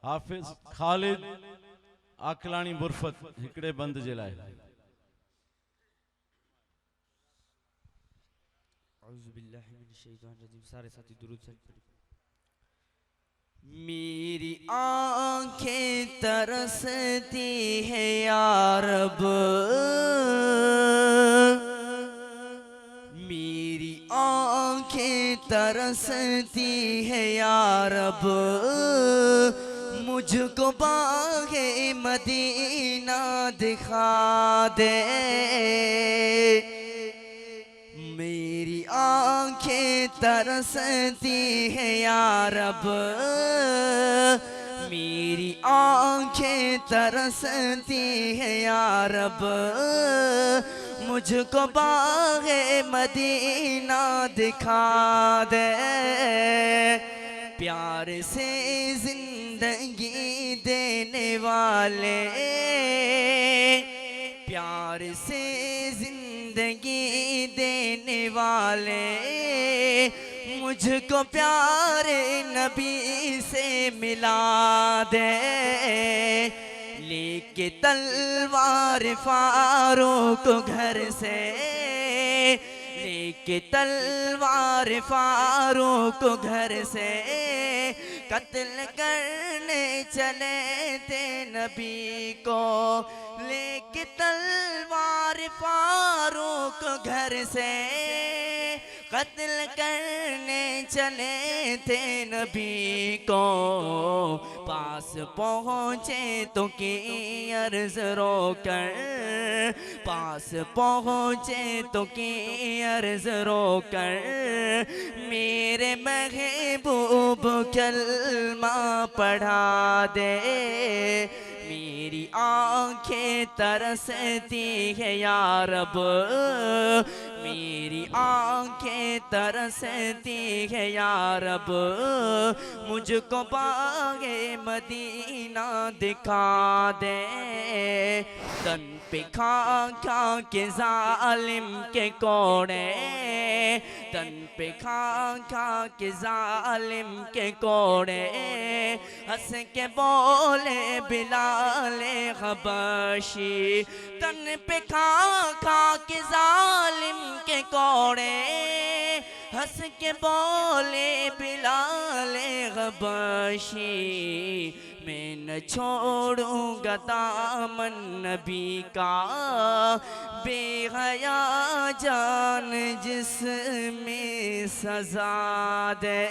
हाफिज खालिद आकलानी बुरफत हिकड़े बंद जे लाए। सारे साथी दुरूद शरीफ। मेरी आंखें तरसती है या रब, मेरी आंखें तरसती है या रब, मुझको बागे मदीना दिखा दे। मेरी आंखें तरसती है या रब, मेरी आंखें तरसती है या रब, मुझको बागे मदीना दिखा दे। प्यार से जिंदगी देने वाले, प्यार से जिंदगी देने वाले, मुझको प्यारे नबी से मिला दे। लेके तलवार फारूक घर से, लेके तलवार फारूक घर से, कत्ल करने चले थे नबी को। लेके तलवार फारूक घर से, कत्ल करने चले थे नबी को। पास पहुँचे तो की अर्ज रोकर, पास पहुँचे तो की अर्ज रोकर, मेरे महबूब कलमा पढ़ा दे। मेरी आंखें तरसती है या रब, मेरी आंखें तरसती है या रब, मुझको बागे मदीना दिखा दे। तन पे खा खा के जालिम के कोड़े, तन पे खा खा के जालिम के कोड़े, हंस के बोले बिलाले हबशी। तन पे खा खा के जालिम के कोड़े, हंस के बोले बिलाले हबशी। मैं न छोड़ूंगा दामन नबी का, बेहया जान जिसमें सजा दे।